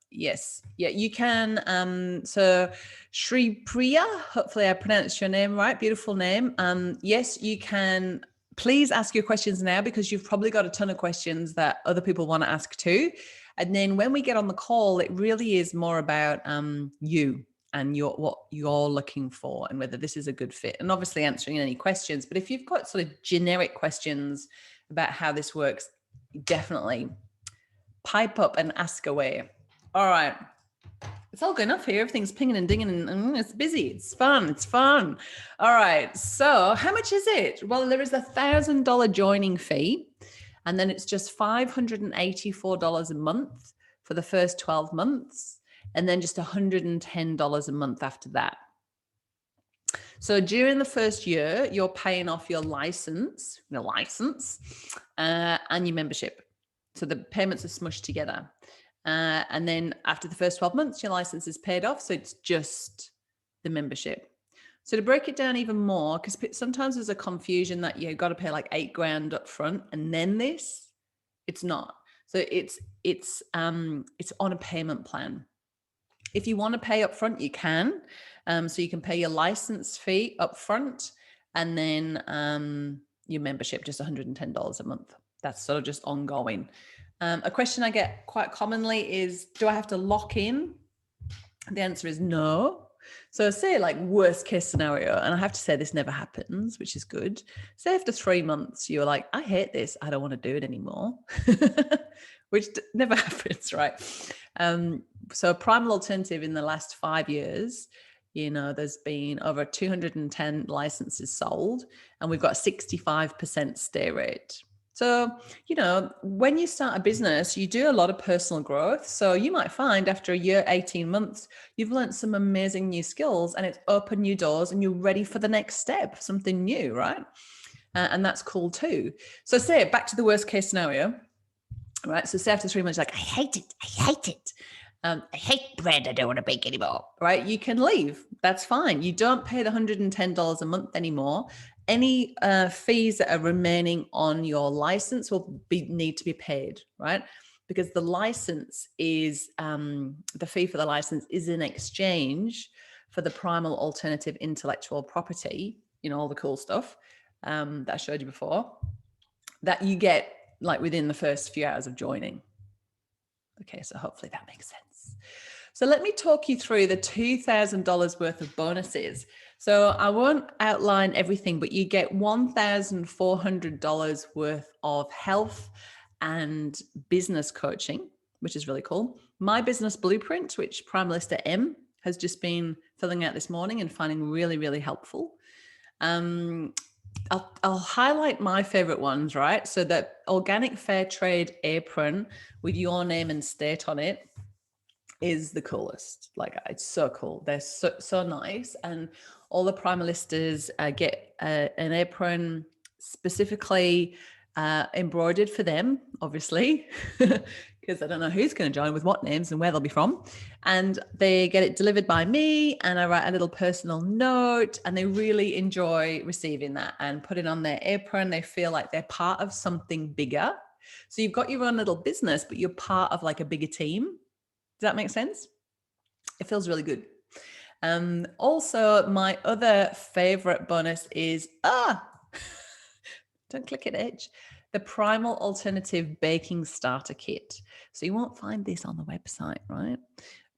yes. Yeah, you can. So Shri Priya, hopefully I pronounced your name right. Beautiful name. Yes, you can. Please ask your questions now, because you've probably got a ton of questions that other people want to ask too. And then when we get on the call, it really is more about you and what you're looking for and whether this is a good fit, and obviously answering any questions. But if you've got sort of generic questions about how this works, definitely pipe up and ask away. All right. It's all going off here. Everything's pinging and dinging and it's busy. It's fun. All right. So how much is it? Well, there is $1,000 joining fee, and then it's just $584 a month for the first 12 months. And then just $110 a month after that. So during the first year, you're paying off your license and your membership. So the payments are smushed together. And then after the first 12 months, your license is paid off. So it's just the membership. So to break it down even more, because sometimes there's a confusion that you've got to pay like $8,000 up front and then this. It's not. So it's on a payment plan. If you want to pay up front, you can. So you can pay your license fee up front, and then your membership, just $110 a month. That's sort of just ongoing. A question I get quite commonly is, do I have to lock in? The answer is no. So say like worst case scenario, and I have to say this never happens, which is good. Say after 3 months, you're like, I hate this. I don't want to do it anymore, which never happens, right? So Primal Alternative in the last 5 years, there's been over 210 licenses sold, and we've got a 65% stay rate. So, when you start a business, you do a lot of personal growth. So you might find after a year, 18 months, you've learned some amazing new skills and it's opened new doors and you're ready for the next step, something new, right? And that's cool too. So say back to the worst case scenario, right? So say after 3 months, like, I hate it. I hate bread. I don't want to bake anymore, right? You can leave. That's fine. You don't pay the $110 a month anymore. Any fees that are remaining on your license will need to be paid, right? Because the license is, the fee for the license is in exchange for the Primal Alternative intellectual property, all the cool stuff that I showed you before, that you get like within the first few hours of joining. Okay, so hopefully that makes sense. So let me talk you through the $2,000 worth of bonuses. So I won't outline everything, but you get $1,400 worth of health and business coaching, which is really cool. My business blueprint, which Primalista M has just been filling out this morning and finding really, really helpful. I'll highlight my favorite ones, right? So that organic fair trade apron with your name and state on it is the coolest. Like, it's so cool. They're so nice. And all the Primalistas get an apron specifically embroidered for them, obviously, because I don't know who's going to join with what names and where they'll be from. And they get it delivered by me, and I write a little personal note, and they really enjoy receiving that and put it on their apron. They feel like they're part of something bigger. So you've got your own little business, but you're part of like a bigger team. Does that make sense? It feels really good. Also, my other favorite bonus is, don't click it, Edge. The Primal Alternative Baking Starter Kit. So you won't find this on the website, right?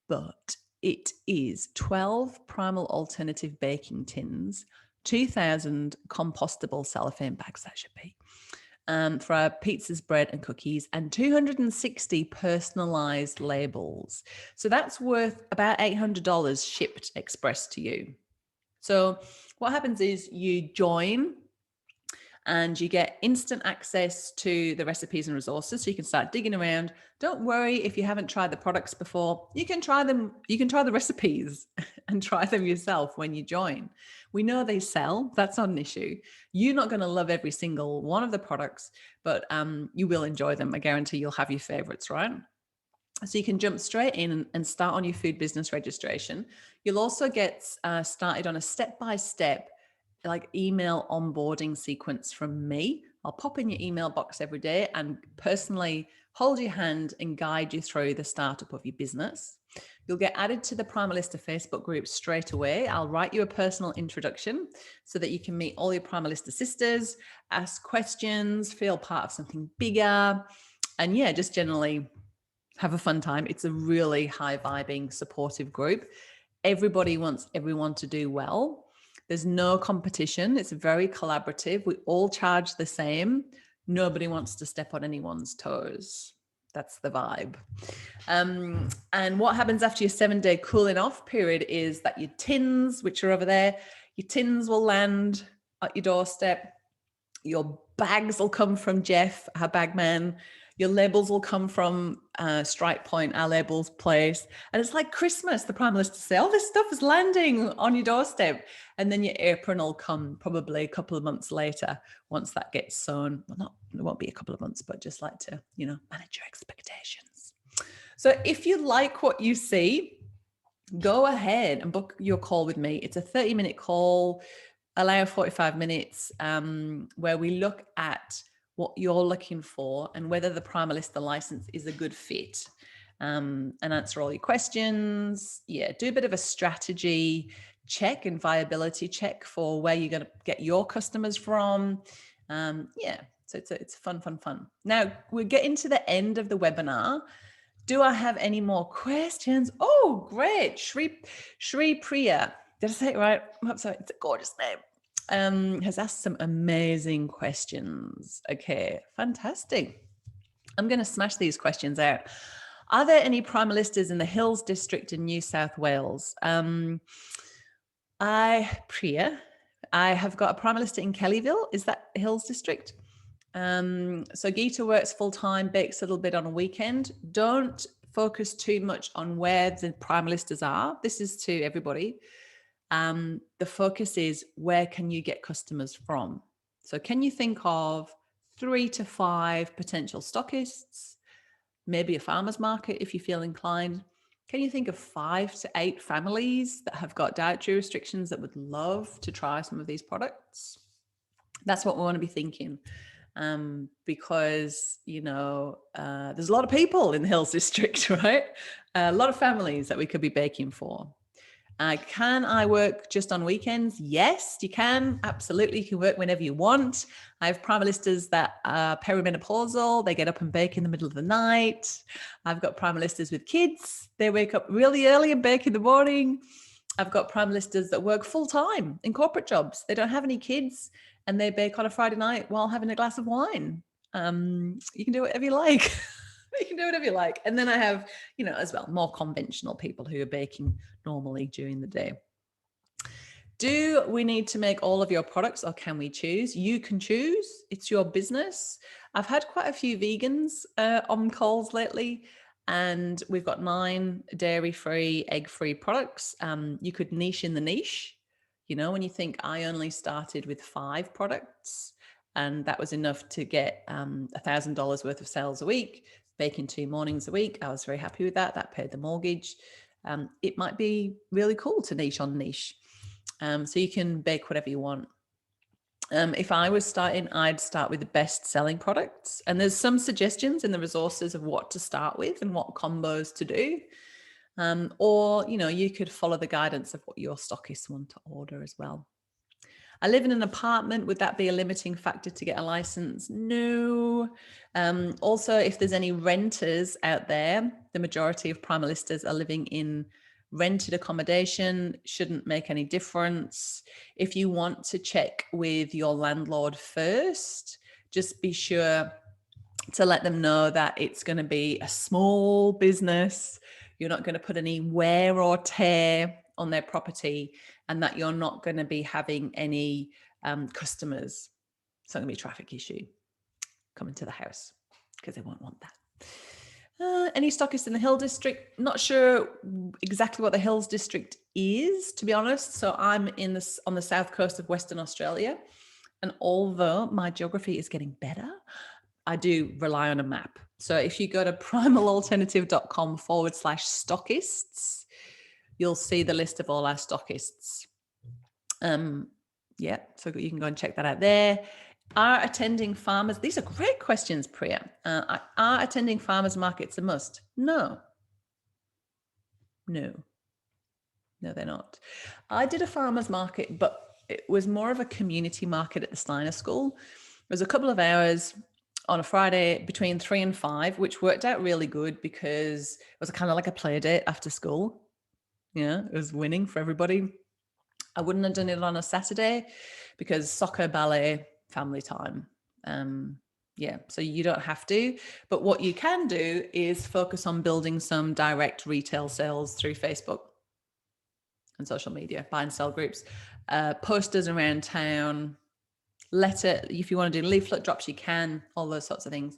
But it is 12 Primal Alternative baking tins, 2,000 compostable cellophane bags, that should be, for our pizzas, bread and cookies, and 260 personalized labels. So that's worth about $800 shipped express to you. So what happens is you join and you get instant access to the recipes and resources, so you can start digging around. Don't worry if you haven't tried the products before. You can try them. You can try the recipes and try them yourself when you join. We know they sell. That's not an issue. You're not going to love every single one of the products, but you will enjoy them. I guarantee you'll have your favorites, right? So you can jump straight in and start on your food business registration. You'll also get started on a step-by-step like email onboarding sequence from me. I'll pop in your email box every day and personally hold your hand and guide you through the startup of your business. You'll get added to the Primalista Facebook group straight away. I'll write you a personal introduction so that you can meet all your Primalista sisters, ask questions, feel part of something bigger, and yeah, just generally have a fun time. It's a really high vibing, supportive group. Everybody wants everyone to do well. There's no competition. It's very collaborative. We all charge the same. Nobody wants to step on anyone's toes. That's the vibe. And what happens after your 7-day cooling off period is that your tins, which are over there, your tins will land at your doorstep. Your bags will come from Jeff, our bag man. Your labels will come from Strike Point, our labels place. And it's like Christmas. The Primalists say, all this stuff is landing on your doorstep. And then your apron will come probably a couple of months later once that gets sewn. Well, it won't be a couple of months, but just like to, manage your expectations. So if you like what you see, go ahead and book your call with me. It's a 30-minute call, allow 45 minutes where we look at what you're looking for and whether the Primalista license is a good fit, and answer all your questions. Yeah, do a bit of a strategy check and viability check for where you're going to get your customers from. So it's fun. Now we're getting to the end of the webinar. Do I have any more questions? Oh, great. Shri Priya. Did I say it right? I'm sorry. It's a gorgeous name. Has asked some amazing questions. Okay, fantastic. I'm going to smash these questions out. Are there any Primalistas in the Hills District in New South Wales? Priya, I have got a Primalista in Kellyville. Is that Hills District? So Geeta works full-time, bakes a little bit on a weekend. Don't focus too much on where the Primalistas are. This is to everybody. The focus is, where can you get customers from? So can you think of 3 to 5 potential stockists, maybe a farmer's market if you feel inclined? Can you think of 5 to 8 families that have got dietary restrictions that would love to try some of these products? That's what we want to be thinking. Because, you know, there's a lot of people in the Hills District, right? A lot of families that we could be baking for. Can I work just on weekends? Yes, you can. Absolutely. You can work whenever you want. I have Primalistas that are perimenopausal. They get up and bake in the middle of the night. I've got Primalistas with kids. They wake up really early and bake in the morning. I've got Primalistas that work full time in corporate jobs. They don't have any kids and they bake on a Friday night while having a glass of wine. You can do whatever you like. You can do whatever you like. And then I have, you know, as well, more conventional people who are baking normally during the day. Do we need to make all of your products, or can we choose? You can choose. It's your business. I've had quite a few vegans on calls lately, and we've got 9 dairy-free, egg-free products. You could niche in the niche. You know, when you think, I only started with 5 products, and that was enough to get $1,000 worth of sales a week, baking 2 mornings a week. I was very happy with that. That paid the mortgage. It might be really cool to niche on niche. So you can bake whatever you want. If I was starting, I'd start with the best selling products. And there's some suggestions in the resources of what to start with and what combos to do. Or, you know, you could follow the guidance of what your stockists want to order as well. I live in an apartment. Would that be a limiting factor to get a license? No. Also, if there's any renters out there, the majority of Primalistas are living in rented accommodation. Shouldn't make any difference. If you want to check with your landlord first, just be sure to let them know that it's going to be a small business. You're not going to put any wear or tear on their property, and that you're not going to be having any customers. It's not going to be a traffic issue coming to the house, because they won't want that. Any stockists in the Hill District? Not sure exactly what the Hills District is, to be honest. So I'm on the south coast of Western Australia, and although my geography is getting better, I do rely on a map. So if you go to primalalternative.com/stockists, you'll see the list of all our stockists. Yeah, so you can go and check that out there. Are attending farmers, these are great questions, Priya. Are attending farmers markets a must? No, they're not. I did a farmers market, but it was more of a community market at the Steiner School. It was a couple of hours on a Friday between 3 and 5, which worked out really good because it was kind of like a play date after school. Yeah, it was winning for everybody. I wouldn't have done it on a Saturday because soccer, ballet, family time. Yeah, so you don't have to. But what you can do is focus on building some direct retail sales through Facebook and social media, buy and sell groups, posters around town, letter, if you want to do leaflet drops, you can, all those sorts of things.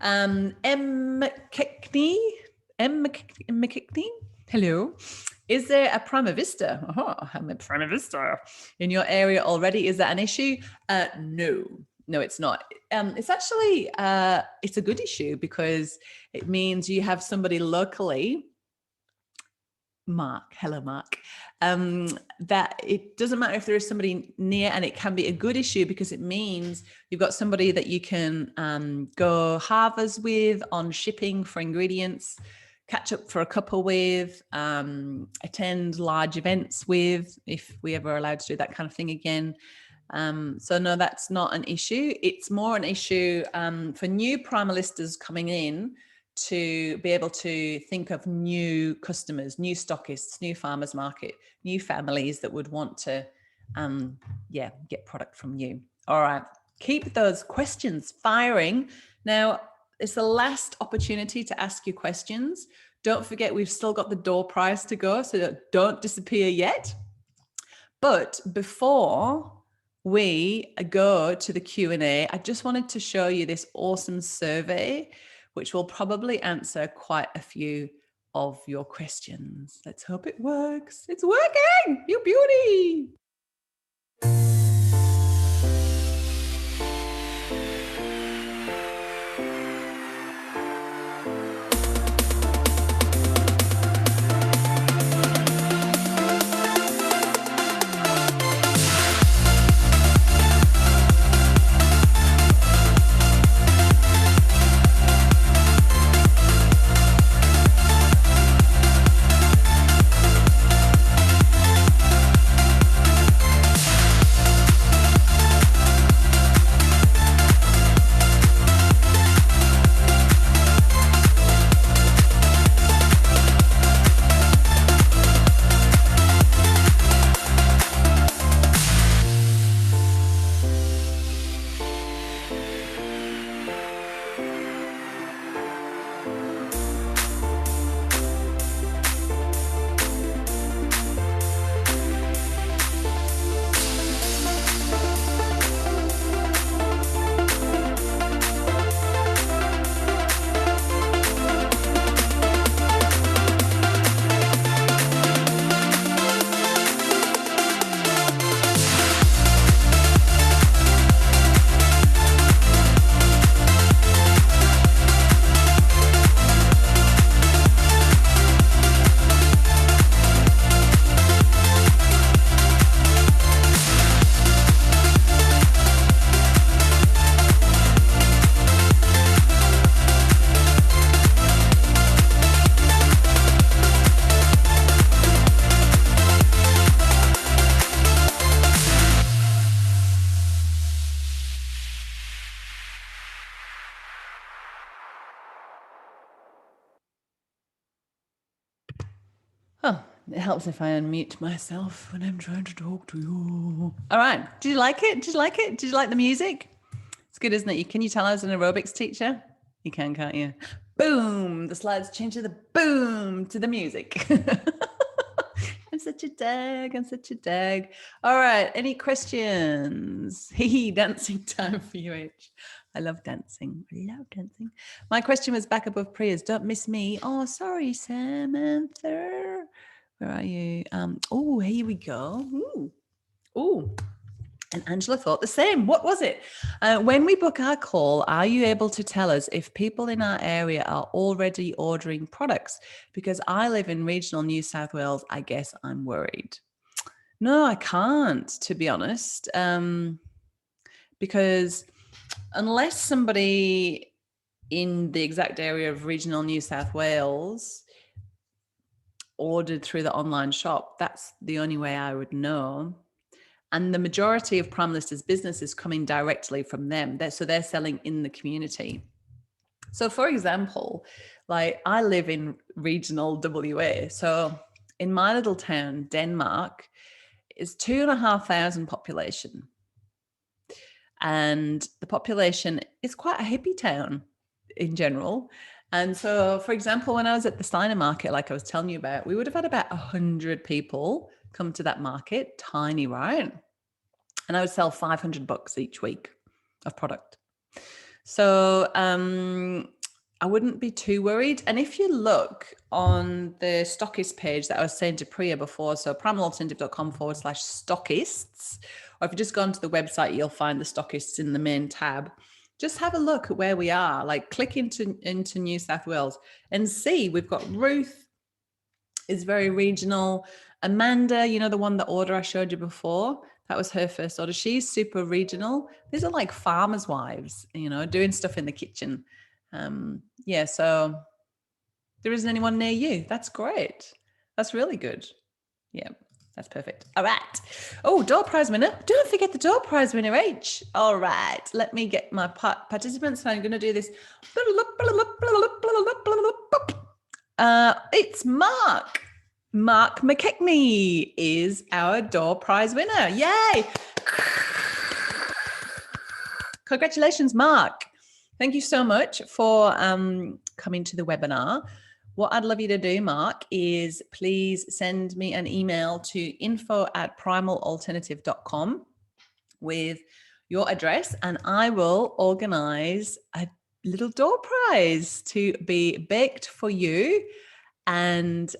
M. McKickney, hello. Is there a Prima Vista? Oh, I'm a Prima Vista in your area already. Is that an issue? No, it's not. It's actually, it's a good issue because it means you have somebody locally, Mark, hello Mark, that it doesn't matter if there is somebody near, and it can be a good issue because it means you've got somebody that you can go halvers with on shipping for ingredients, catch up for a couple with, attend large events with, if we ever allowed to do that kind of thing again. So no, that's not an issue. It's more an issue for new Primalistas coming in to be able to think of new customers, new stockists, new farmers market, new families that would want to get product from you. All right, keep those questions firing. Now, it's the last opportunity to ask you questions. Don't forget, we've still got the door prize to go, so don't disappear yet. But before we go to the Q&A, I just wanted to show you this awesome survey, which will probably answer quite a few of your questions. Let's hope it works. It's working, you beauty. Oh, it helps if I unmute myself when I'm trying to talk to you. All right. Did you like it? Did you like it? Did you like the music? It's good, isn't it? Can you tell I was an aerobics teacher? You can, can't you? Boom. The slides change to the boom to the music. I'm such a dag. I'm such a dag. All right. Any questions? Dancing time for you, H. I love dancing. I love dancing. My question was back above Priya's. Don't miss me. Oh, sorry, Samantha. Where are you? Oh, here we go. Ooh. Ooh. And Angela thought the same. What was it? When we book our call, are you able to tell us if people in our area are already ordering products? Because I live in regional New South Wales. I guess I'm worried. No, I can't, to be honest. Because unless somebody in the exact area of regional New South Wales ordered through the online shop, that's the only way I would know. And the majority of Primalista's business is coming directly from them. So they're selling in the community. So for example, like I live in regional WA. So in my little town, Denmark, is 2,500 population. And the population is quite a hippie town in general. And so, for example, when I was at the Steiner market, like I was telling you about, we would have had about 100 people come to that market, tiny, right? And I would sell $500 each week of product. So I wouldn't be too worried. And if you look on the stockist page that I was saying to Priya before, so primalalternative.com/stockists, or if you just go onto the website, you'll find the stockists in the main tab. Just have a look at where we are, like click into New South Wales and see. We've got Ruth is very regional. Amanda, you know, the one, the order I showed you before, that was her first order. She's super regional. These are like farmers' wives, you know, doing stuff in the kitchen. Yeah, so there isn't anyone near you. That's great. That's really good. Yeah. That's perfect. All right. Oh, door prize winner. Don't forget the door prize winner, H. All right. Let me get my participants. I'm going to do this. It's Mark. Mark McKechnie is our door prize winner. Yay. Congratulations, Mark. Thank you so much for coming to the webinar. What I'd love you to do, Mark, is please send me an email to info@primalalternative.com with your address, and I will organize a little door prize to be baked for you and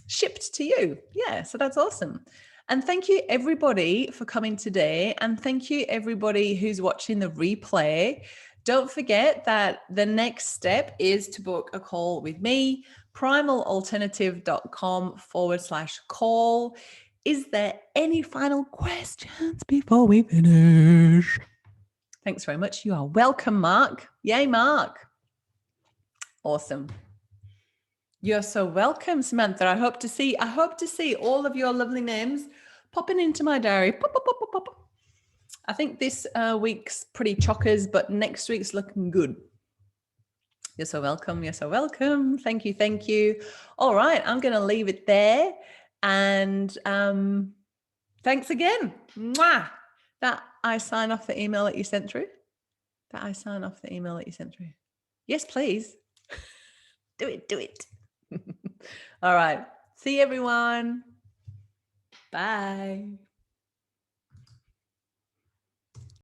shipped to you. Yeah, so that's awesome. And thank you everybody for coming today. And thank you everybody who's watching the replay. Don't forget that the next step is to book a call with me, primalalternative.com/call. Is there any final questions before we finish? Thanks very much. You are welcome, Mark. Yay, Mark. Awesome. You're so welcome, Samantha. I hope to see all of your lovely names popping into my diary. Pop, pop, pop, pop, pop. I think this week's pretty chockers, but next week's looking good. You're so welcome. You're so welcome. Thank you. Thank you. All right. I'm going to leave it there. And thanks again. Mwah. That I sign off the email that you sent through. Yes, please. Do it. All right. See you, everyone. Bye.